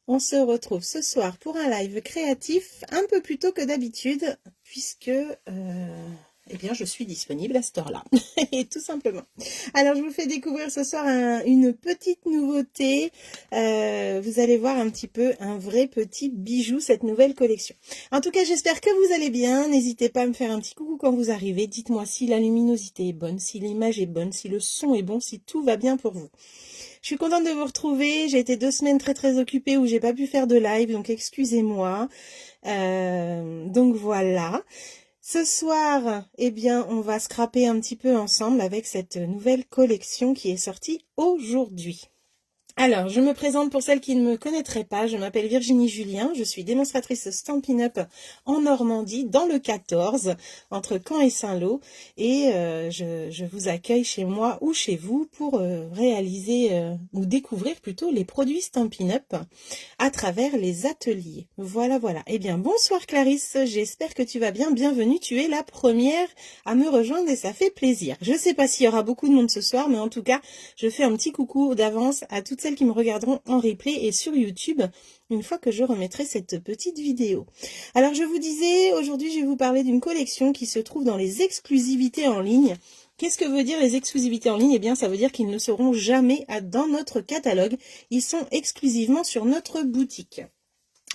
On se retrouve ce soir pour un live créatif un peu plus tôt que d'habitude puisque eh bien, je suis disponible à cette heure-là, et tout simplement. Alors, je vous fais découvrir ce soir une petite nouveauté. Vous allez voir un petit peu un vrai petit bijou, cette nouvelle collection. En tout cas, j'espère que vous allez bien. N'hésitez pas à me faire un petit coucou quand vous arrivez. Dites-moi si la luminosité est bonne, si l'image est bonne, si le son est bon, si tout va bien pour vous. Je suis contente de vous retrouver. J'ai été 2 semaines très occupée où j'ai pas pu faire de live, donc excusez-moi. Donc voilà. Ce soir, eh bien, on va scraper un petit peu ensemble avec cette nouvelle collection qui est sortie aujourd'hui. Alors, je me présente pour celles qui ne me connaîtraient pas. Je m'appelle Virginie Julien. Je suis démonstratrice Stampin' Up en Normandie, dans le 14, entre Caen et Saint-Lô. Et je vous accueille chez moi ou chez vous pour réaliser ou découvrir plutôt les produits Stampin' Up à travers les ateliers. Voilà. Eh bien, bonsoir Clarisse. J'espère que tu vas bien. Bienvenue. Tu es la première à me rejoindre et ça fait plaisir. Je ne sais pas s'il y aura beaucoup de monde ce soir, mais en tout cas, je fais un petit coucou d'avance à toutes celles qui me regarderont en replay et sur YouTube une fois que je remettrai cette petite vidéo. Alors je vous disais, aujourd'hui je vais vous parler d'une collection qui se trouve dans les exclusivités en ligne. Qu'est-ce que veut dire les exclusivités en ligne? Eh bien ça veut dire qu'ils ne seront jamais dans notre catalogue, ils sont exclusivement sur notre boutique.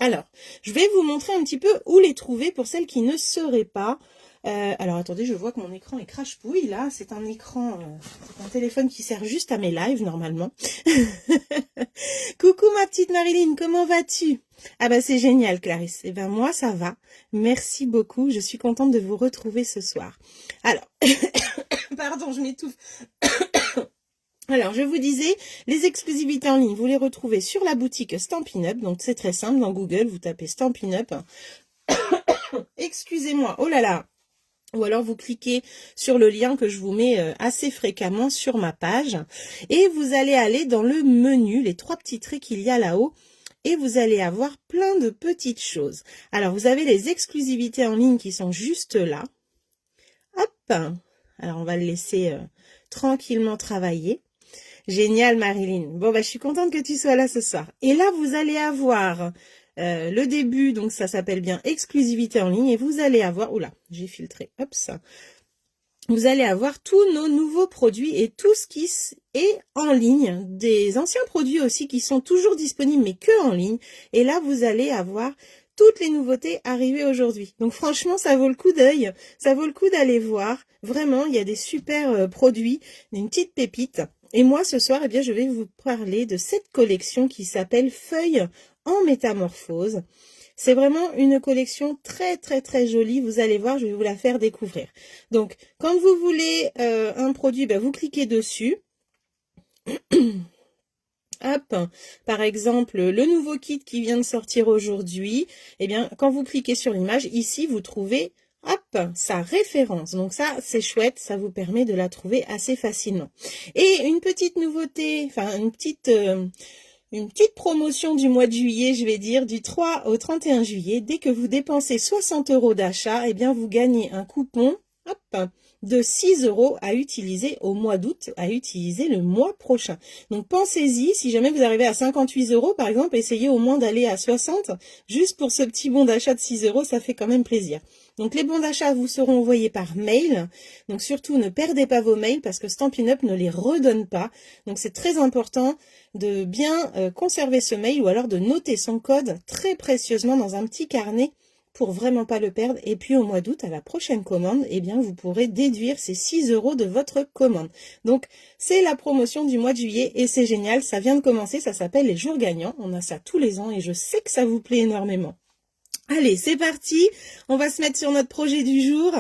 Alors, je vais vous montrer un petit peu où les trouver pour celles qui ne sauraient pas. Alors attendez, je vois que mon écran est crache-pouille là, c'est un écran, c'est un téléphone qui sert juste à mes lives normalement. Coucou ma petite Marilyn, comment vas-tu? Ah bah c'est génial Clarisse, et ben moi ça va, merci beaucoup, je suis contente de vous retrouver ce soir. Alors, pardon, je m'étouffe. Alors, je vous disais, les exclusivités en ligne, vous les retrouvez sur la boutique Stampin' Up. Donc, c'est très simple. Dans Google, vous tapez Stampin' Up. Excusez-moi. Oh là là. Ou alors, vous cliquez sur le lien que je vous mets assez fréquemment sur ma page. Et vous allez aller dans le menu, les 3 petits traits qu'il y a là-haut. Et vous allez avoir plein de petites choses. Alors, vous avez les exclusivités en ligne qui sont juste là. Hop. Alors, on va le laisser tranquillement travailler. Génial Marilyn. Bon bah je suis contente que tu sois là ce soir. Et là vous allez avoir le début, donc ça s'appelle bien exclusivité en ligne, et vous allez avoir, oula, j'ai filtré, hop ça. Vous allez avoir tous nos nouveaux produits et tout ce qui est en ligne, des anciens produits aussi qui sont toujours disponibles mais que en ligne. Et là vous allez avoir toutes les nouveautés arrivées aujourd'hui. Donc franchement, ça vaut le coup d'œil, ça vaut le coup d'aller voir. Vraiment, il y a des super produits, une petite pépite. Et moi, ce soir, eh bien, je vais vous parler de cette collection qui s'appelle Feuilles en métamorphose. C'est vraiment une collection très jolie. Vous allez voir, je vais vous la faire découvrir. Donc, quand vous voulez un produit, ben, vous cliquez dessus. Hop, par exemple, le nouveau kit qui vient de sortir aujourd'hui, eh bien, quand vous cliquez sur l'image, ici, vous trouvez, hop, sa référence. Donc ça, c'est chouette, ça vous permet de la trouver assez facilement. Et une petite nouveauté, enfin, une petite promotion du mois de juillet, je vais dire, du 3 au 31 juillet. Dès que vous dépensez 60 € d'achat, eh bien, vous gagnez un coupon, hop, de 6 € à utiliser au mois d'août, à utiliser le mois prochain. Donc pensez-y, si jamais vous arrivez à 58 € par exemple, essayez au moins d'aller à 60, juste pour ce petit bon d'achat de 6 €, ça fait quand même plaisir. Donc les bons d'achat vous seront envoyés par mail, donc surtout ne perdez pas vos mails parce que Stampin' Up ne les redonne pas, donc c'est très important de bien conserver ce mail ou alors de noter son code très précieusement dans un petit carnet pour vraiment pas le perdre. Et puis au mois d'août, à la prochaine commande, eh bien vous pourrez déduire ces 6 € de votre commande. Donc c'est la promotion du mois de juillet et c'est génial, ça vient de commencer, ça s'appelle les jours gagnants. On a ça tous les ans et je sais que ça vous plaît énormément. Allez, c'est parti, on va se mettre sur notre projet du jour.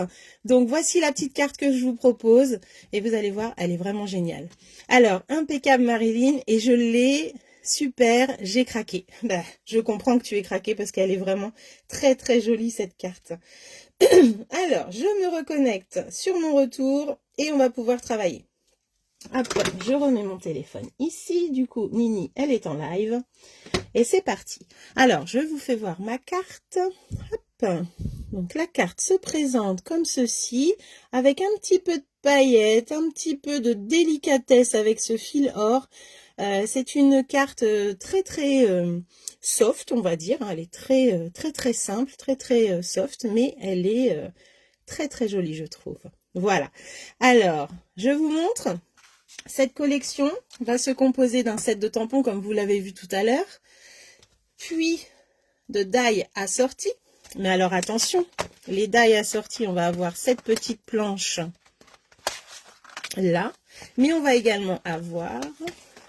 Donc voici la petite carte que je vous propose et vous allez voir, elle est vraiment géniale. Alors, impeccable Marilyn, et je l'ai, super, j'ai craqué. Bah, je comprends que tu aies craqué parce qu'elle est vraiment très jolie cette carte. Alors, je me reconnecte sur mon retour et on va pouvoir travailler. Hop, je remets mon téléphone ici, du coup Nini, elle est en live. Et c'est parti. Alors, je vous fais voir ma carte. Hop. Donc, la carte se présente comme ceci, avec un petit peu de paillettes, un petit peu de délicatesse avec ce fil or. C'est une carte très très soft, on va dire. Elle est très simple, très soft, mais elle est très très jolie, je trouve. Voilà. Alors, je vous montre. Cette collection va se composer d'un set de tampons, comme vous l'avez vu tout à l'heure, puis de die assorties. Mais alors attention, les die assorties, on va avoir cette petite planche là, mais on va également avoir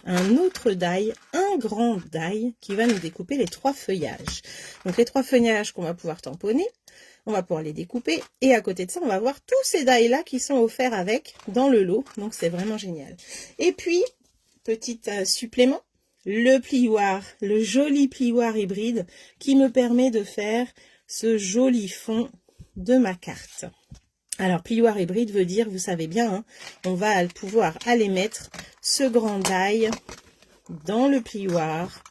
un autre die, un grand die qui va nous découper les 3 feuillages. Donc les 3 feuillages qu'on va pouvoir tamponner, on va pouvoir les découper, et à côté de ça on va avoir tous ces die là qui sont offerts avec dans le lot, donc c'est vraiment génial. Et puis petit supplément, le plioir, le joli plioir hybride qui me permet de faire ce joli fond de ma carte. Alors, plioir hybride veut dire, vous savez bien, hein, on va pouvoir aller mettre ce grand die dans le plioir.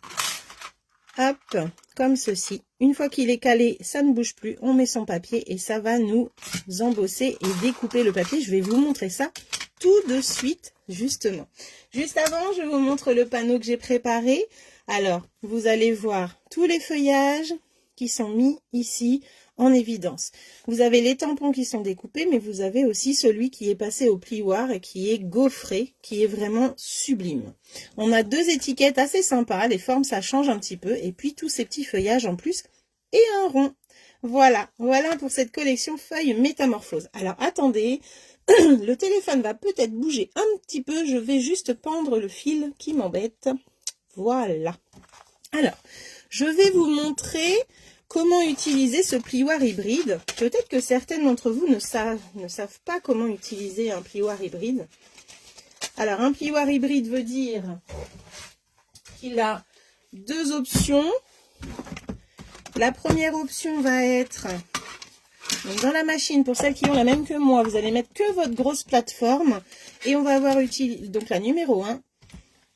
Hop, comme ceci. Une fois qu'il est calé, ça ne bouge plus. On met son papier et ça va nous embosser et découper le papier. Je vais vous montrer ça tout de suite, justement. Juste avant, je vous montre le panneau que j'ai préparé. Alors, vous allez voir tous les feuillages qui sont mis ici en évidence. Vous avez les tampons qui sont découpés, mais vous avez aussi celui qui est passé au plioir et qui est gaufré, qui est vraiment sublime. On a 2 étiquettes assez sympas, les formes ça change un petit peu, et puis tous ces petits feuillages en plus, et un rond. Voilà, voilà pour cette collection feuilles métamorphose. Alors attendez, le téléphone va peut-être bouger un petit peu, je vais juste pendre le fil qui m'embête. Voilà. Alors, je vais vous montrer comment utiliser ce plioir hybride. Peut-être que certaines d'entre vous ne savent pas comment utiliser un plioir hybride. Alors, un plioir hybride veut dire qu'il a 2 options. La première option va être, donc dans la machine, pour celles qui ont la même que moi, vous allez mettre que votre grosse plateforme. Et on va avoir donc la numéro 1.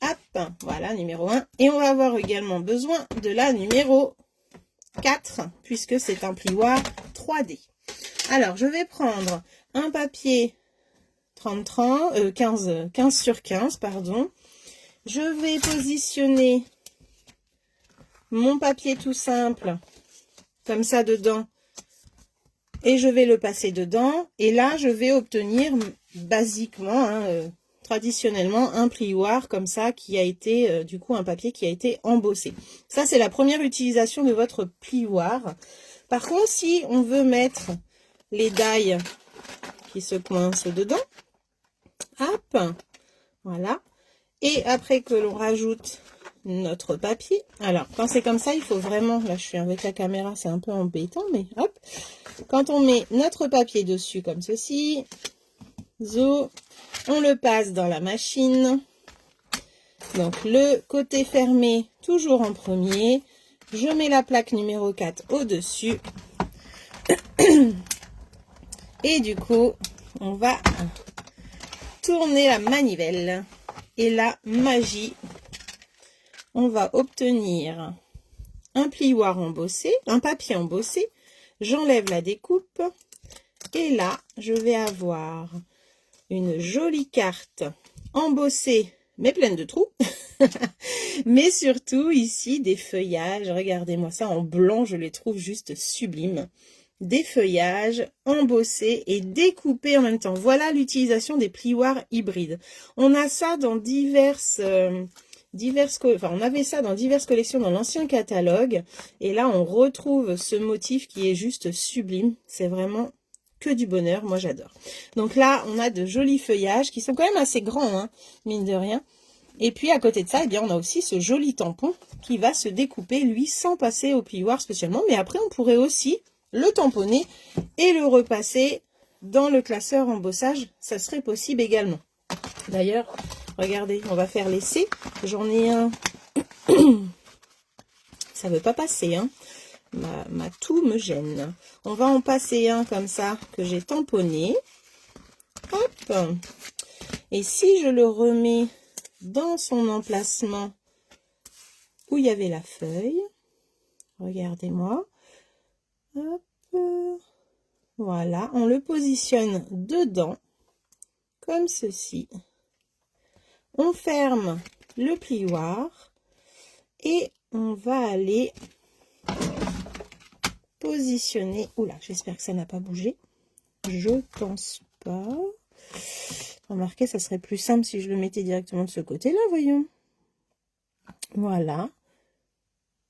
Hop, voilà, numéro 1. Et on va avoir également besoin de la numéro 4, puisque c'est un plioir 3D. Alors, je vais prendre un papier 30-30, 15 sur 15, pardon. Je vais positionner mon papier tout simple, comme ça dedans, et je vais le passer dedans. Et là, je vais obtenir basiquement, traditionnellement, un plioir comme ça, qui a été, du coup, un papier qui a été embossé. Ça, c'est la première utilisation de votre plioir. Par contre, si on veut mettre les die qui se coincent dedans, hop, voilà. Et après que l'on rajoute notre papier, alors quand c'est comme ça, il faut vraiment, là je suis avec la caméra, c'est un peu embêtant, mais hop, quand on met notre papier dessus comme ceci, zo, on le passe dans la machine. Donc le côté fermé toujours en premier, je mets la plaque numéro 4 au-dessus. Et du coup, on va tourner la manivelle. Et la magie, on va obtenir un plioir embossé, un papier embossé. J'enlève la découpe. Et là, je vais avoir une jolie carte embossée, mais pleine de trous. Mais surtout, ici, des feuillages. Regardez-moi ça en blanc, je les trouve juste sublimes. Des feuillages embossés et découpés en même temps. Voilà l'utilisation des plioirs hybrides. On a ça dans on avait ça dans diverses collections dans l'ancien catalogue. Et là, on retrouve ce motif qui est juste sublime. C'est vraiment que du bonheur. Moi, j'adore. Donc là, on a de jolis feuillages qui sont quand même assez grands, hein, mine de rien. Et puis, à côté de ça, eh bien, on a aussi ce joli tampon qui va se découper, lui, sans passer au plioir spécialement. Mais après, on pourrait aussi le tamponner et le repasser dans le classeur embossage, ça serait possible également. D'ailleurs, regardez, on va faire l'essai. J'en ai un, ça veut pas passer, hein. Ma toux me gêne. On va en passer un comme ça que j'ai tamponné. Hop. Et si je le remets dans son emplacement où il y avait la feuille, regardez-moi. Hop, voilà, on le positionne dedans, comme ceci. On ferme le plioir et on va aller positionner. Oula, j'espère que ça n'a pas bougé. Je pense pas. Remarquez, ça serait plus simple si je le mettais directement de ce côté-là, voyons. Voilà.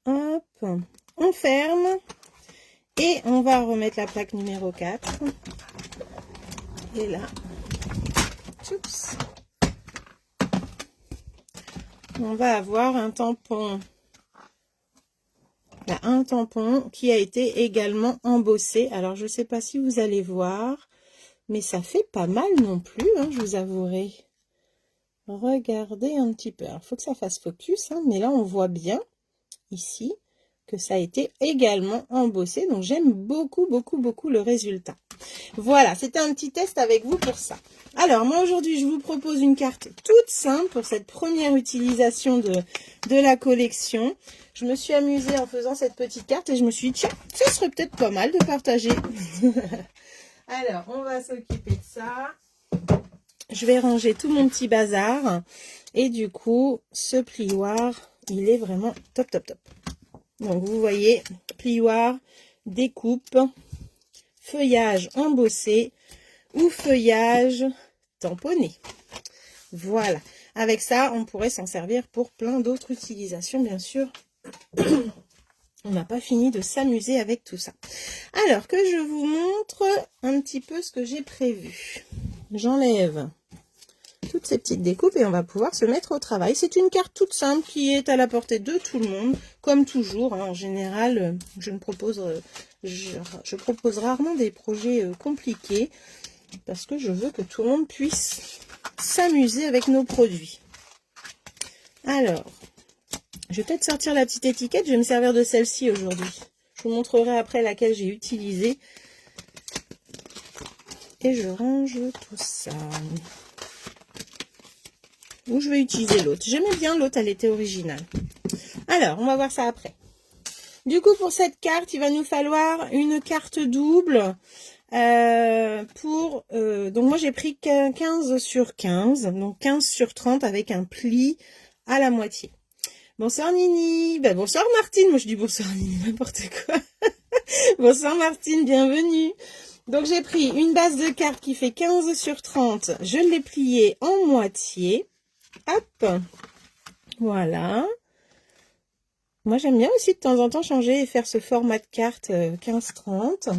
Hop, on ferme. Et on va remettre la plaque numéro 4. Et là, oups, on va avoir un tampon. Là, un tampon qui a été également embossé. Alors, je ne sais pas si vous allez voir, mais ça fait pas mal non plus, hein, je vous avouerai. Regardez un petit peu. Il faut que ça fasse focus, hein, mais là, on voit bien, ici, que ça a été également embossé. Donc, j'aime beaucoup, beaucoup, beaucoup le résultat. Voilà, c'était un petit test avec vous pour ça. Alors, moi, aujourd'hui, je vous propose une carte toute simple pour cette première utilisation de la collection. Je me suis amusée en faisant cette petite carte et je me suis dit, tiens, ce serait peut-être pas mal de partager. Alors, on va s'occuper de ça. Je vais ranger tout mon petit bazar. Et du coup, ce plioir, il est vraiment top, top, top. Donc, vous voyez, plioir, découpe, feuillage embossé ou feuillage tamponné. Voilà. Avec ça, on pourrait s'en servir pour plein d'autres utilisations, bien sûr. On n'a pas fini de s'amuser avec tout ça. Alors que je vous montre un petit peu ce que j'ai prévu. J'enlève toutes ces petites découpes et on va pouvoir se mettre au travail. C'est une carte toute simple qui est à la portée de tout le monde. Comme toujours, hein, en général, je propose rarement des projets compliqués parce que je veux que tout le monde puisse s'amuser avec nos produits. Alors, je vais peut-être sortir la petite étiquette. Je vais me servir de celle-ci aujourd'hui. Je vous montrerai après laquelle j'ai utilisé. Et je range tout ça. Ou je vais utiliser l'autre. J'aimais bien l'autre, elle était originale. Alors, on va voir ça après. Du coup, pour cette carte, il va nous falloir une carte double. Donc, moi, j'ai pris 15 sur 15. Donc, 15 sur 30 avec un pli à la moitié. Bonsoir Nini. Ben, bonsoir Martine. Moi, je dis bonsoir Nini, n'importe quoi. Bonsoir Martine, bienvenue. Donc, j'ai pris une base de carte qui fait 15 sur 30. Je l'ai pliée en moitié. Hop, voilà. Moi, j'aime bien aussi de temps en temps changer et faire ce format de carte 15-30.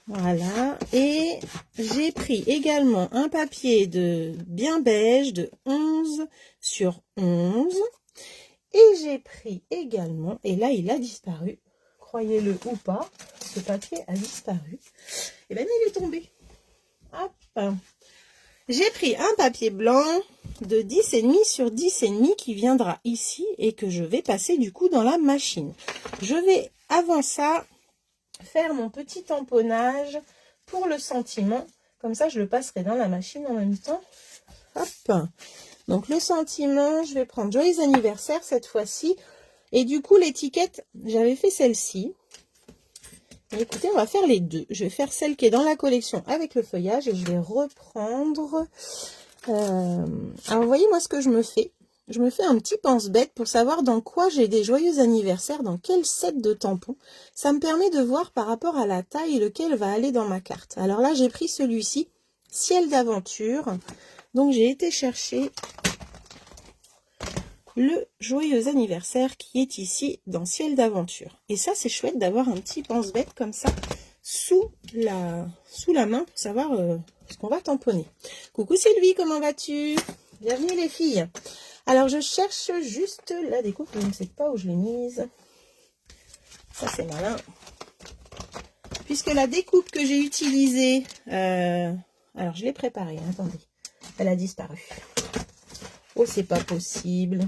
Voilà. Et j'ai pris également un papier de bien beige de 11 sur 11. Et j'ai pris également, et là, il a disparu. Croyez-le ou pas, ce papier a disparu. Et bien, il est tombé. Hop. J'ai pris un papier blanc de 10,5 sur 10,5 qui viendra ici et que je vais passer du coup dans la machine. Je vais avant ça faire mon petit tamponnage pour le sentiment. Comme ça, je le passerai dans la machine en même temps. Hop. Donc le sentiment, je vais prendre Joyeux anniversaire cette fois-ci. Et du coup, l'étiquette, j'avais fait celle-ci. Écoutez, on va faire les deux. Je vais faire celle qui est dans la collection avec le feuillage et je vais reprendre. Alors, vous voyez, moi, ce que je me fais. Je me fais un petit pense-bête pour savoir dans quoi j'ai des joyeux anniversaires, dans quel set de tampons. Ça me permet de voir par rapport à la taille lequel va aller dans ma carte. Alors là, j'ai pris celui-ci, Ciel d'aventure. Donc, j'ai été chercher le joyeux anniversaire qui est ici dans Ciel d'aventure. Et ça, c'est chouette d'avoir un petit pense-bête comme ça sous la main pour savoir ce qu'on va tamponner. Coucou Sylvie, comment vas-tu? Bienvenue les filles. Alors, je cherche juste la découpe. Je ne sais pas où je l'ai mise. Ça, c'est malin. Puisque la découpe que j'ai utilisée... alors, je l'ai préparée. Attendez. Elle a disparu. Oh, c'est pas possible.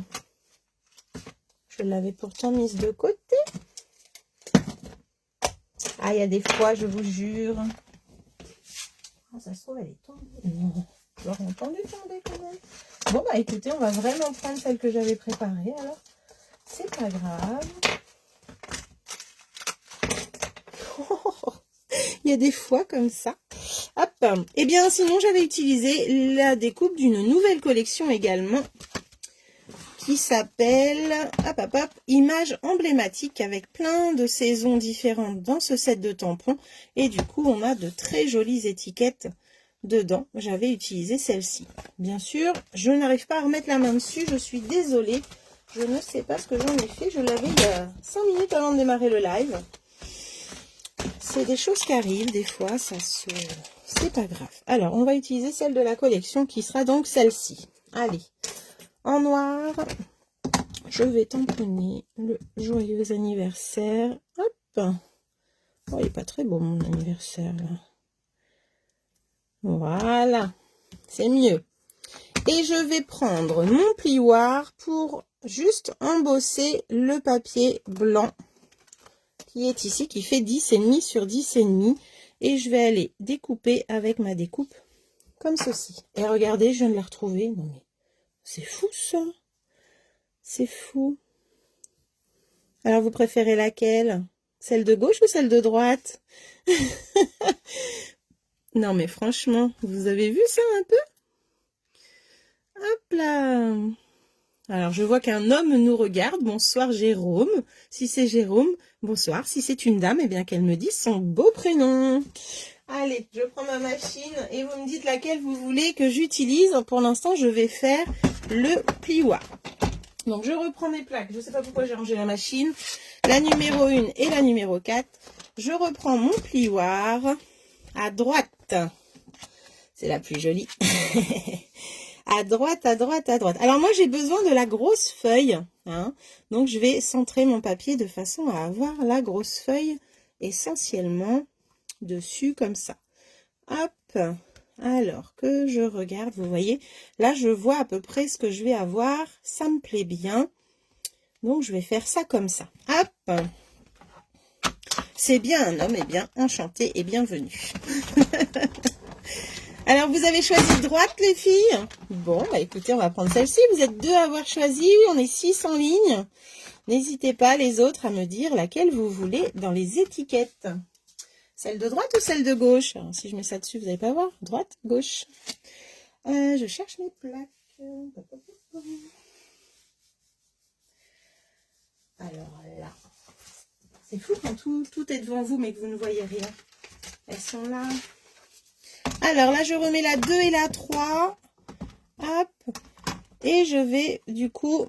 Je l'avais pourtant mise de côté. Ah, il y a des fois, je vous jure. Oh, ça se trouve, elle est tombée. Je l'aurais entendu tomber quand même. Bon, bah écoutez, on va vraiment prendre celle que j'avais préparée. Alors, c'est pas grave. Oh, il y a des fois comme ça. Hop. Eh bien, sinon, j'avais utilisé la découpe d'une nouvelle collection également. qui s'appelle Images emblématiques, avec plein de saisons différentes dans ce set de tampons. Et du coup, on a de très jolies étiquettes dedans. J'avais utilisé celle-ci. Bien sûr, je n'arrive pas à remettre la main dessus. Je suis désolée. Je ne sais pas ce que j'en ai fait. Je l'avais il y a 5 minutes avant de démarrer le live. C'est des choses qui arrivent. Des fois, c'est pas grave. Alors, on va utiliser celle de la collection qui sera donc celle-ci. Allez. En noir, je vais tamponner le joyeux anniversaire. Hop. Oh, il n'est pas très beau mon anniversaire là. Voilà. C'est mieux. Et je vais prendre mon plioir pour juste embosser le papier blanc qui est ici, qui fait 10,5 sur 10,5. Et je vais aller découper avec ma découpe comme ceci. Et regardez, je viens de la retrouver. Non mais c'est fou ça. C'est fou. Alors vous préférez laquelle? Celle de gauche ou celle de droite? Non mais franchement, vous avez vu ça un peu? Hop là. Alors je vois qu'un homme nous regarde. Bonsoir Jérôme. Si c'est Jérôme, bonsoir. Si c'est une dame, eh bien qu'elle me dise son beau prénom. Allez, je prends ma machine et vous me dites laquelle vous voulez que j'utilise. Pour l'instant, je vais faire le plioir. Donc, je reprends mes plaques. Je ne sais pas pourquoi j'ai rangé la machine. La numéro 1 et la numéro 4. Je reprends mon plioir à droite. C'est la plus jolie. À droite, à droite, à droite. Alors, moi, j'ai besoin de la grosse feuille. Hein. Donc, je vais centrer mon papier de façon à avoir la grosse feuille essentiellement dessus comme ça. Hop. Alors que je regarde, vous voyez, là je vois à peu près ce que je vais avoir, ça me plaît bien. Donc je vais faire ça comme ça. Hop. C'est bien un homme, eh bien enchanté et bienvenue. Alors vous avez choisi droite les filles? Bon, bah écoutez, on va prendre celle-ci. Vous êtes 2 à avoir choisi, on est 6 en ligne. N'hésitez pas les autres à me dire laquelle vous voulez dans les étiquettes. Celle de droite ou celle de gauche? Alors, si je mets ça dessus, vous n'allez pas voir. Droite, gauche. Je cherche mes plaques. Alors là. C'est fou quand tout est devant vous, mais que vous ne voyez rien. Elles sont là. Alors là, je remets la 2 et la 3. Hop. Et je vais, du coup...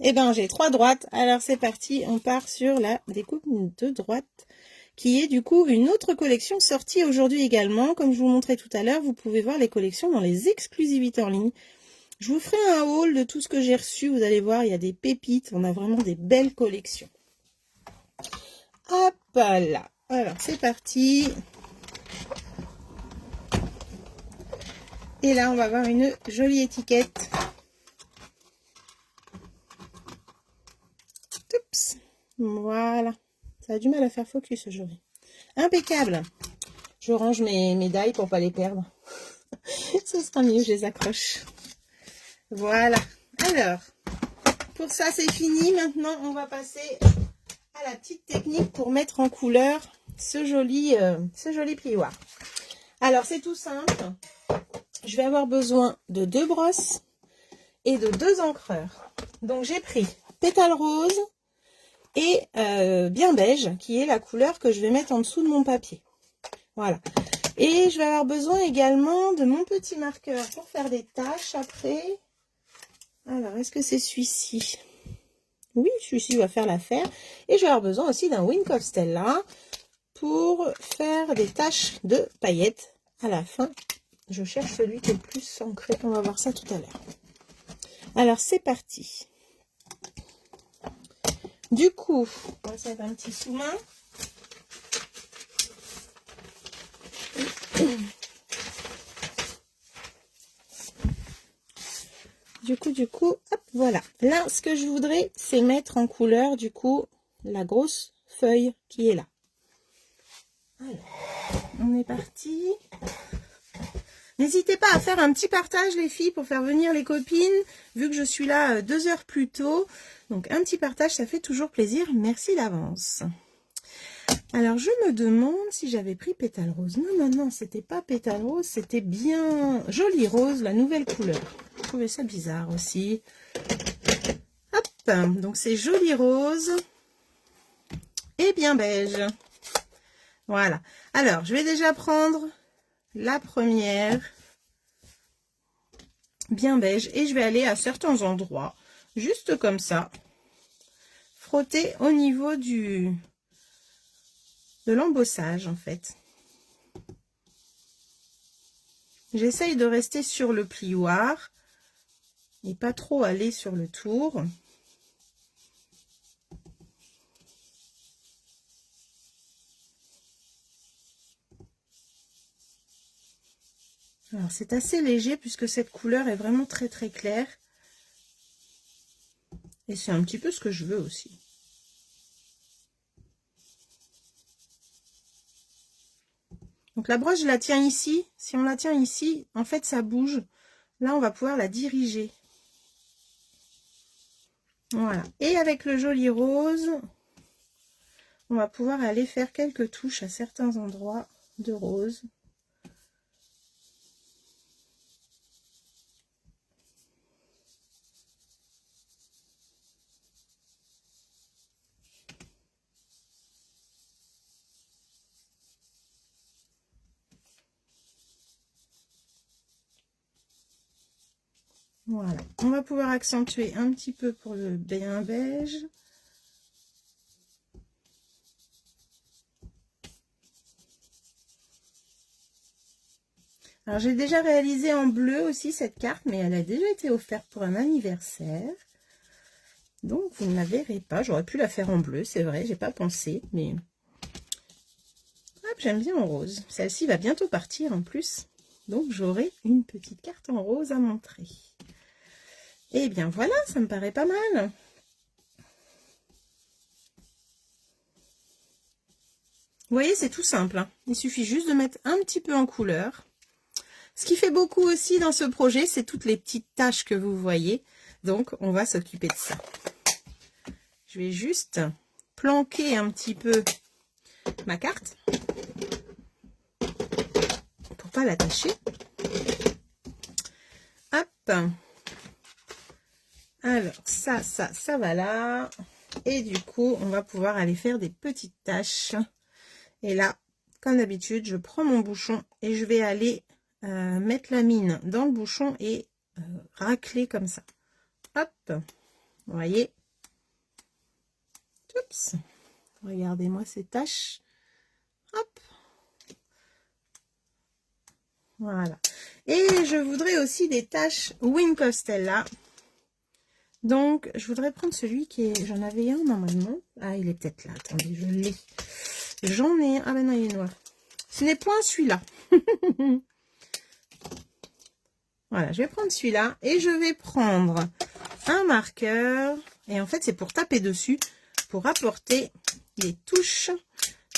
Eh ben, j'ai 3 droites. Alors, c'est parti. On part sur la découpe de droite, qui est du coup une autre collection sortie aujourd'hui également. Comme je vous montrais tout à l'heure, vous pouvez voir les collections dans les exclusivités en ligne. Je vous ferai un haul de tout ce que j'ai reçu. Vous allez voir, il y a des pépites. On a vraiment des belles collections. Hop là. Alors, c'est parti. Et là, on va avoir une jolie étiquette. Oups. Voilà. Ça a du mal à faire focus aujourd'hui. Impeccable. Je range mes médailles pour pas les perdre. Ce sera mieux, je les accroche. Voilà. Alors, pour ça, c'est fini. Maintenant, on va passer à la petite technique pour mettre en couleur ce joli plioir. Alors, c'est tout simple. Je vais avoir besoin de 2 brosses et de 2 encreurs. Donc, j'ai pris pétale rose et bien beige, qui est la couleur que je vais mettre en dessous de mon papier. Voilà. Et je vais avoir besoin également de mon petit marqueur pour faire des taches après. Alors, est-ce que c'est celui-ci? Oui, celui-ci va faire l'affaire. Et je vais avoir besoin aussi d'un Wink of Stella pour faire des taches de paillettes à la fin. Je cherche celui qui est le plus ancré. On va voir ça tout à l'heure. Alors, c'est parti. Du coup, on va mettre un petit sous-main. Du coup, hop, voilà. Là, ce que je voudrais, c'est mettre en couleur, du coup, la grosse feuille qui est là. Alors, on est parti. N'hésitez pas à faire un petit partage, les filles, pour faire venir les copines, vu que je suis là 2 heures plus tôt. Donc, un petit partage, ça fait toujours plaisir. Merci d'avance. Alors, je me demande si j'avais pris pétale rose. Non, c'était pas pétale rose, c'était bien joli rose, la nouvelle couleur. Je trouvais ça bizarre aussi. donc c'est joli rose et bien beige. Voilà. Alors, je vais déjà prendre la première, bien beige, et je vais aller à certains endroits, juste comme ça, frotter au niveau de l'embossage, en fait. J'essaye de rester sur le plioir et pas trop aller sur le tour. Alors c'est assez léger puisque cette couleur est vraiment très très claire. Et c'est un petit peu ce que je veux aussi. Donc la broche, je la tiens ici. Si on la tient ici, en fait ça bouge. Là on va pouvoir la diriger. Voilà. Et avec le joli rose, on va pouvoir aller faire quelques touches à certains endroits de rose. Voilà, on va pouvoir accentuer un petit peu pour le bien beige. Alors j'ai déjà réalisé en bleu aussi cette carte, mais elle a déjà été offerte pour un anniversaire. Donc vous ne la verrez pas. J'aurais pu la faire en bleu, c'est vrai, j'ai pas pensé, mais j'aime bien en rose. Celle-ci va bientôt partir en plus, donc j'aurai une petite carte en rose à montrer. Et bien voilà, ça me paraît pas mal. Vous voyez, c'est tout simple, hein. Il suffit juste de mettre un petit peu en couleur. Ce qui fait beaucoup aussi dans ce projet, c'est toutes les petites taches que vous voyez. Donc, on va s'occuper de ça. Je vais juste planquer un petit peu ma carte pour pas l'attacher. Hop. Alors, ça va là. Et du coup, on va pouvoir aller faire des petites taches. Et là, comme d'habitude, je prends mon bouchon et je vais aller mettre la mine dans le bouchon et racler comme ça. Hop, vous voyez. Oups. Regardez-moi ces taches. Hop. Voilà. Et je voudrais aussi des taches Wink Costella. Donc, je voudrais prendre celui qui est... J'en avais un normalement. Ah, il est peut-être là. Attendez, je l'ai. J'en ai un. Ah ben non, il est noir. Ce n'est point celui-là. Voilà, je vais prendre celui-là. Et je vais prendre un marqueur. Et en fait, c'est pour taper dessus. Pour apporter les touches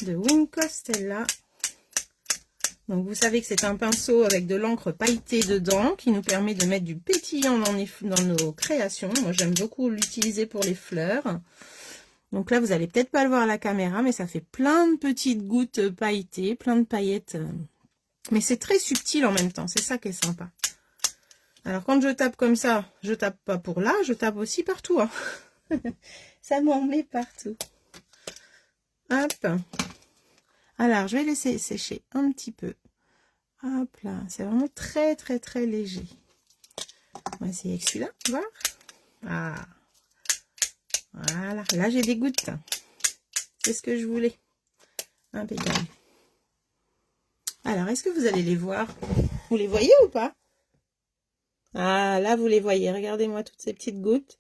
de Wink Costella. Donc, vous savez que c'est un pinceau avec de l'encre pailletée dedans qui nous permet de mettre du pétillant dans nos créations. Moi, j'aime beaucoup l'utiliser pour les fleurs. Donc là, vous allez peut-être pas le voir à la caméra, mais ça fait plein de petites gouttes pailletées, plein de paillettes. Mais c'est très subtil en même temps, c'est ça qui est sympa. Alors, quand je tape comme ça, je tape pas pour là, je tape aussi partout. Hein. Ça m'en met partout. Hop. Alors, je vais laisser sécher un petit peu. Hop là, c'est vraiment très très très léger. On va essayer avec celui-là, voir. Ah. Voilà, là j'ai des gouttes. C'est ce que je voulais. Impeccable. Alors, est-ce que vous allez les voir? Vous les voyez ou pas? Ah, là vous les voyez. Regardez-moi toutes ces petites gouttes.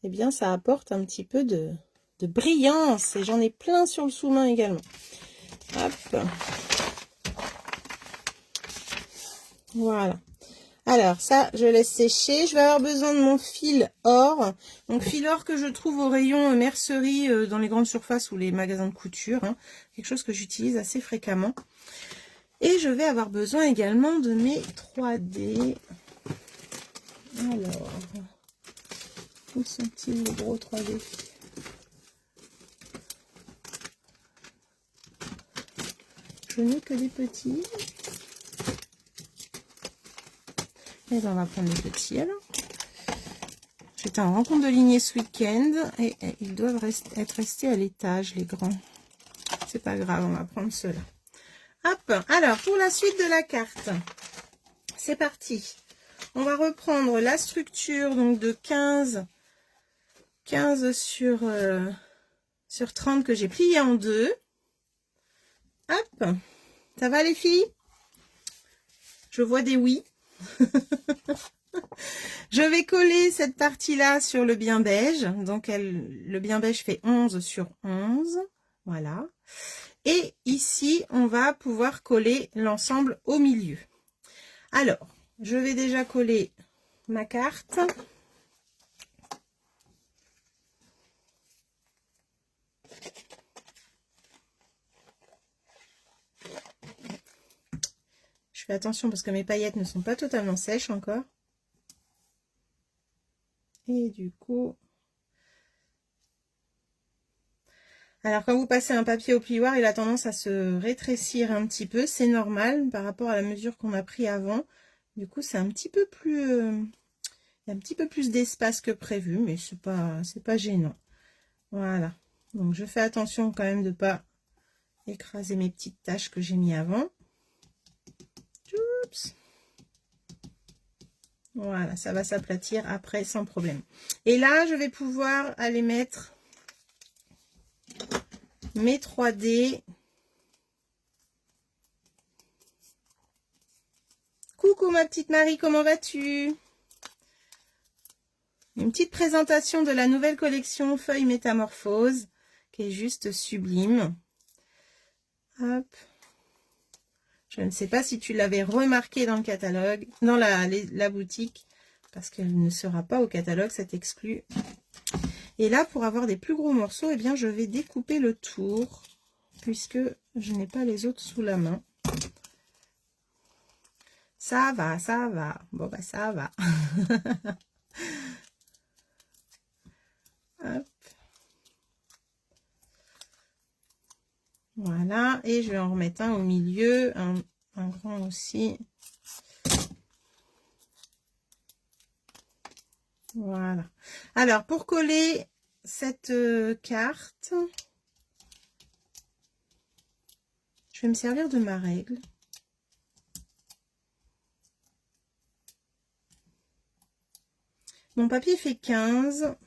Eh bien, ça apporte un petit peu de brillance. Et j'en ai plein sur le sous-main également. Hop. Voilà. Alors, ça, je laisse sécher. Je vais avoir besoin de mon fil or. Donc, fil or que je trouve au rayon mercerie dans les grandes surfaces ou les magasins de couture. Hein. Quelque chose que j'utilise assez fréquemment. Et je vais avoir besoin également de mes 3D. Alors, où sont-ils les gros 3D? Je n'ai que des petits. Et ben on va prendre les petits alors. J'étais en rencontre de lignée ce week-end et ils doivent être restés à l'étage, les grands. C'est pas grave, on va prendre ceux-là. Hop, alors pour la suite de la carte, c'est parti. On va reprendre la structure donc de 15 sur 30 que j'ai plié en deux. Hop, ça va les filles? Je vois des oui. Je vais coller cette partie-là sur le bien beige. Donc, le bien beige fait 11 sur 11. Voilà. Et ici, on va pouvoir coller l'ensemble au milieu. Alors, je vais déjà coller ma carte. Je fais attention parce que mes paillettes ne sont pas totalement sèches encore. Et du coup... Alors, quand vous passez un papier au plioir, il a tendance à se rétrécir un petit peu. C'est normal par rapport à la mesure qu'on a pris avant. Du coup, c'est un petit peu plus... il y a un petit peu plus d'espace que prévu, mais c'est pas gênant. Voilà. Donc, je fais attention quand même de ne pas écraser mes petites taches que j'ai mis avant. Oups. Voilà, ça va s'aplatir après sans problème. Et là, je vais pouvoir aller mettre mes 3D. Coucou ma petite Marie, comment vas-tu? Une petite présentation de la nouvelle collection Feuilles Métamorphose, qui est juste sublime. Hop. Je ne sais pas si tu l'avais remarqué dans le catalogue, dans la boutique, parce qu'elle ne sera pas au catalogue, c'est exclu. Et là, pour avoir des plus gros morceaux, eh bien, je vais découper le tour, puisque je n'ai pas les autres sous la main. Ça va, ça va. Bon, bah, ça va. Hop. Voilà, et je vais en remettre un au milieu, un grand aussi. Voilà. Alors, pour coller cette carte, je vais me servir de ma règle. Mon papier fait 15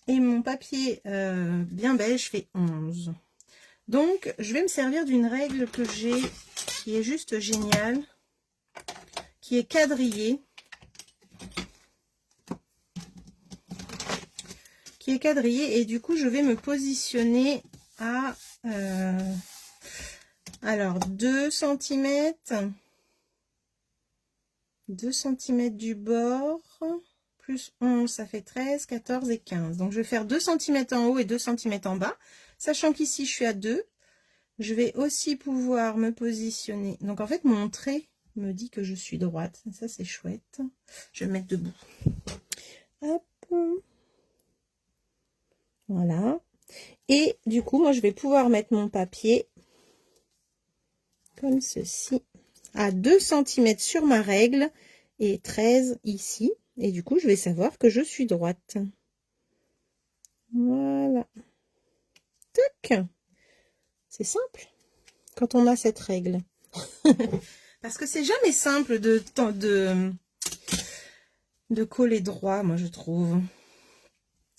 et mon papier bien beige fait 11. Donc, je vais me servir d'une règle que j'ai, qui est juste géniale, qui est quadrillée. Et du coup, je vais me positionner à alors 2 cm. 2 cm du bord, plus 11, ça fait 13, 14 et 15. Donc, je vais faire 2 cm en haut et 2 cm en bas. Sachant qu'ici, je suis à 2. Je vais aussi pouvoir me positionner. Donc, en fait, mon trait me dit que je suis droite. Ça, c'est chouette. Je vais me mettre debout. Hop. Voilà. Et du coup, moi, je vais pouvoir mettre mon papier comme ceci, à 2 cm sur ma règle et 13 ici. Et du coup, je vais savoir que je suis droite. Voilà. Tac. C'est simple quand on a cette règle. Parce que c'est jamais simple de coller droit, moi, je trouve.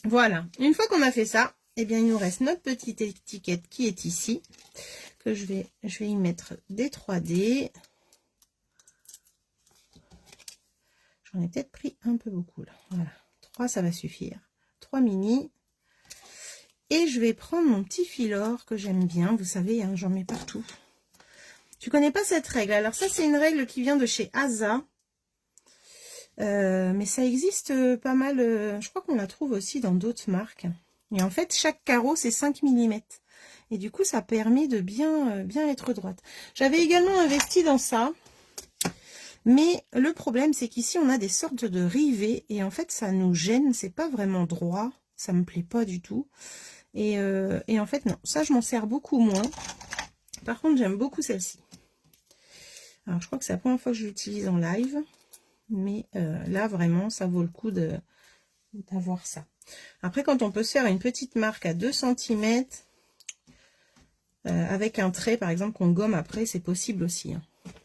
Voilà. Une fois qu'on a fait ça, eh bien, il nous reste notre petite étiquette qui est ici. Que je vais y mettre des 3D. J'en ai peut-être pris un peu beaucoup là. Voilà. 3, ça va suffire. 3 mini. Et je vais prendre mon petit filor que j'aime bien. Vous savez, hein, j'en mets partout. Tu connais pas cette règle? Alors ça, c'est une règle qui vient de chez Asa. Mais ça existe pas mal. Je crois qu'on la trouve aussi dans d'autres marques. Et en fait, chaque carreau, c'est 5 mm. Et du coup, ça permet de bien être droite. J'avais également investi dans ça. Mais le problème, c'est qu'ici, on a des sortes de rivets. Et en fait, ça nous gêne. C'est pas vraiment droit. Ça me plaît pas du tout. Et en fait, non. Ça, je m'en sers beaucoup moins. Par contre, j'aime beaucoup celle-ci. Alors, je crois que c'est la première fois que je l'utilise en live. Mais là, vraiment, ça vaut le coup de d'avoir ça. Après, quand on peut se faire une petite marque à 2 cm, avec un trait, par exemple, qu'on gomme après, c'est possible aussi. Hein.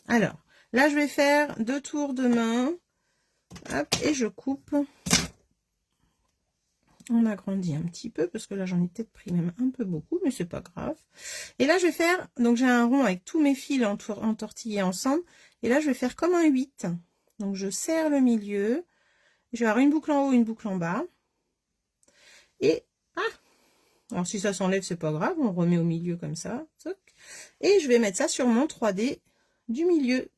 Alors, là, je vais faire 2 tours de main. Hop, et je coupe. On agrandit un petit peu, parce que là, j'en ai peut-être pris même un peu beaucoup, mais c'est pas grave. Et là, je vais faire, donc j'ai un rond avec tous mes fils entortillés ensemble. Et là, je vais faire comme un 8. Donc, je serre le milieu. Je vais avoir une boucle en haut, une boucle en bas. Et, alors si ça s'enlève, c'est pas grave, on remet au milieu comme ça. Et je vais mettre ça sur mon 3D du milieu.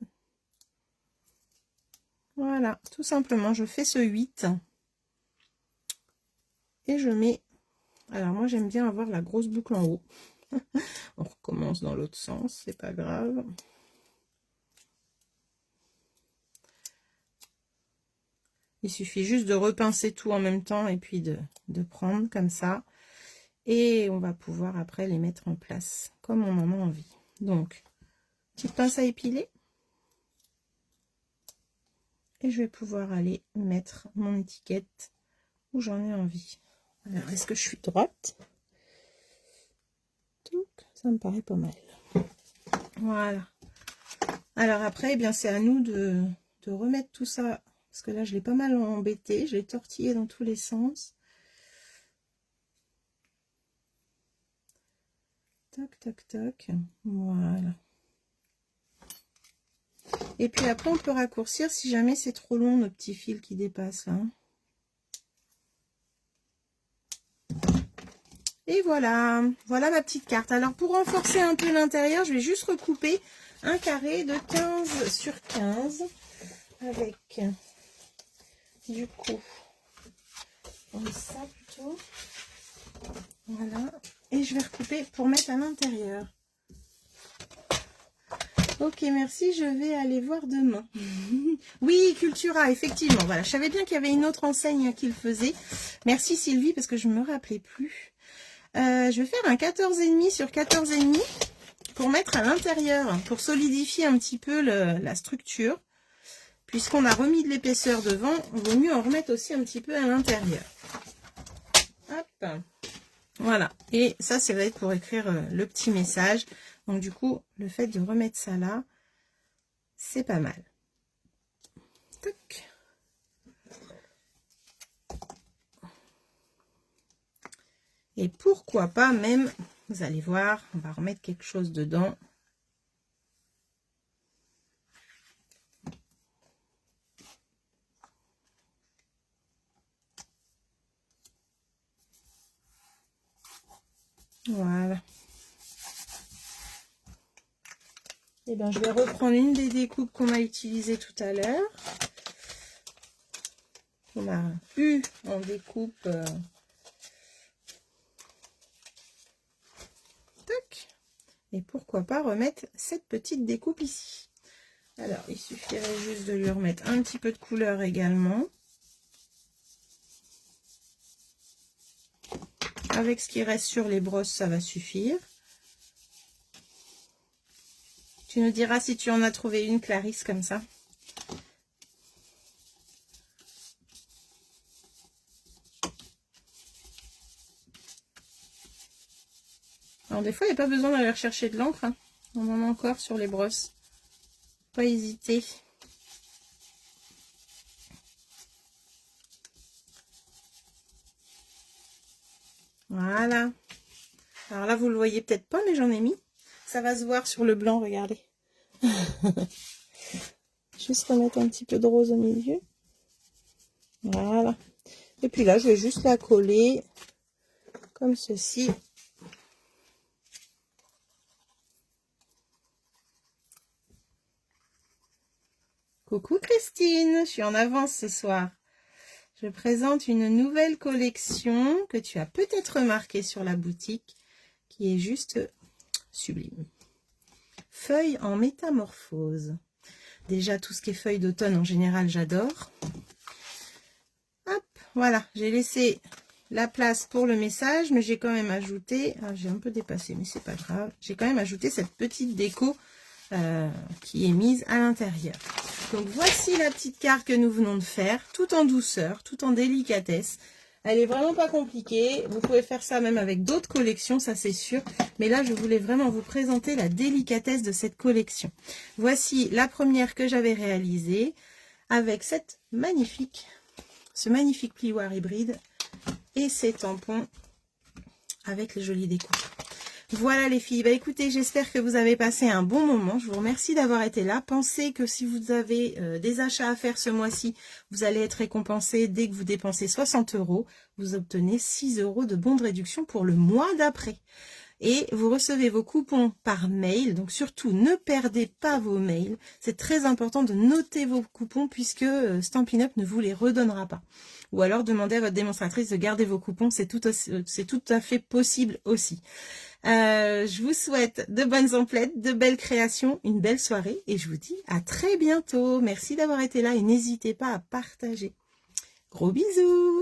Voilà, tout simplement, je fais ce 8. Et je mets, alors moi j'aime bien avoir la grosse boucle en haut. On recommence dans l'autre sens, c'est pas grave. Il suffit juste de repincer tout en même temps et puis de prendre comme ça. Et on va pouvoir après les mettre en place comme on en a envie. Donc, petite pince à épiler. Et je vais pouvoir aller mettre mon étiquette où j'en ai envie. Alors, est-ce que je suis droite? Ça me paraît pas mal. Voilà. Alors après, eh bien, c'est à nous de remettre tout ça. Parce que là, je l'ai pas mal embêté. Je l'ai tortillé dans tous les sens. Toc, toc, toc. Voilà. Et puis après, on peut raccourcir si jamais c'est trop long, nos petits fils qui dépassent. Hein. Et voilà. Voilà ma petite carte. Alors, pour renforcer un peu l'intérieur, je vais juste recouper un carré de 15 sur 15. Avec, du coup, comme ça plutôt. Voilà. Et je vais recouper pour mettre à l'intérieur. Ok, merci, je vais aller voir demain. Oui, Cultura, effectivement. Voilà, je savais bien qu'il y avait une autre enseigne qui le faisait. Merci Sylvie, parce que je ne me rappelais plus. Je vais faire un 14,5 sur 14,5 pour mettre à l'intérieur, pour solidifier un petit peu la structure. Puisqu'on a remis de l'épaisseur devant, il vaut mieux en remettre aussi un petit peu à l'intérieur. Hop. Voilà. Et ça, c'est va être pour écrire le petit message. Donc, du coup, le fait de remettre ça là, c'est pas mal. Toc. Et pourquoi pas même, vous allez voir, on va remettre quelque chose dedans. Voilà. Et bien, je vais reprendre une des découpes qu'on a utilisées tout à l'heure. On a eu en découpe. Tac. Et pourquoi pas remettre cette petite découpe ici. Alors, il suffirait juste de lui remettre un petit peu de couleur également. Avec ce qui reste sur les brosses, ça va suffire. Tu nous diras si tu en as trouvé une, Clarisse, comme ça. Alors, des fois, il n'y a pas besoin d'aller rechercher de l'encre. Hein. On en a encore sur les brosses. Pas hésiter. Voilà. Alors là, vous le voyez peut-être pas, mais j'en ai mis. Ça va se voir sur le blanc, regardez. Juste remettre un petit peu de rose au milieu. Voilà. Et puis là, je vais juste la coller comme ceci. Coucou Christine, je suis en avance ce soir. Je présente une nouvelle collection que tu as peut-être remarqué sur la boutique, qui est juste sublime. Feuilles en métamorphose. Déjà, tout ce qui est feuilles d'automne, en général, j'adore. Hop, voilà, j'ai laissé la place pour le message, mais j'ai quand même ajouté, j'ai un peu dépassé, mais c'est pas grave, j'ai quand même ajouté cette petite déco qui est mise à l'intérieur. Donc voici la petite carte que nous venons de faire, tout en douceur, tout en délicatesse. Elle est vraiment pas compliquée. Vous pouvez faire ça même avec d'autres collections, ça c'est sûr. Mais là, je voulais vraiment vous présenter la délicatesse de cette collection. Voici la première que j'avais réalisée avec ce magnifique plioir hybride et ces tampons avec les jolis décos. Voilà les filles, bah écoutez, j'espère que vous avez passé un bon moment. Je vous remercie d'avoir été là. Pensez que si vous avez des achats à faire ce mois-ci, vous allez être récompensé dès que vous dépensez 60 €. Vous obtenez 6 € de bons de réduction pour le mois d'après. Et vous recevez vos coupons par mail. Donc surtout, ne perdez pas vos mails. C'est très important de noter vos coupons puisque Stampin' Up ne vous les redonnera pas. Ou alors demandez à votre démonstratrice de garder vos coupons. C'est tout à fait possible aussi. Je vous souhaite de bonnes emplettes, de belles créations, une belle soirée et je vous dis à très bientôt. Merci d'avoir été là et n'hésitez pas à partager. Gros bisous!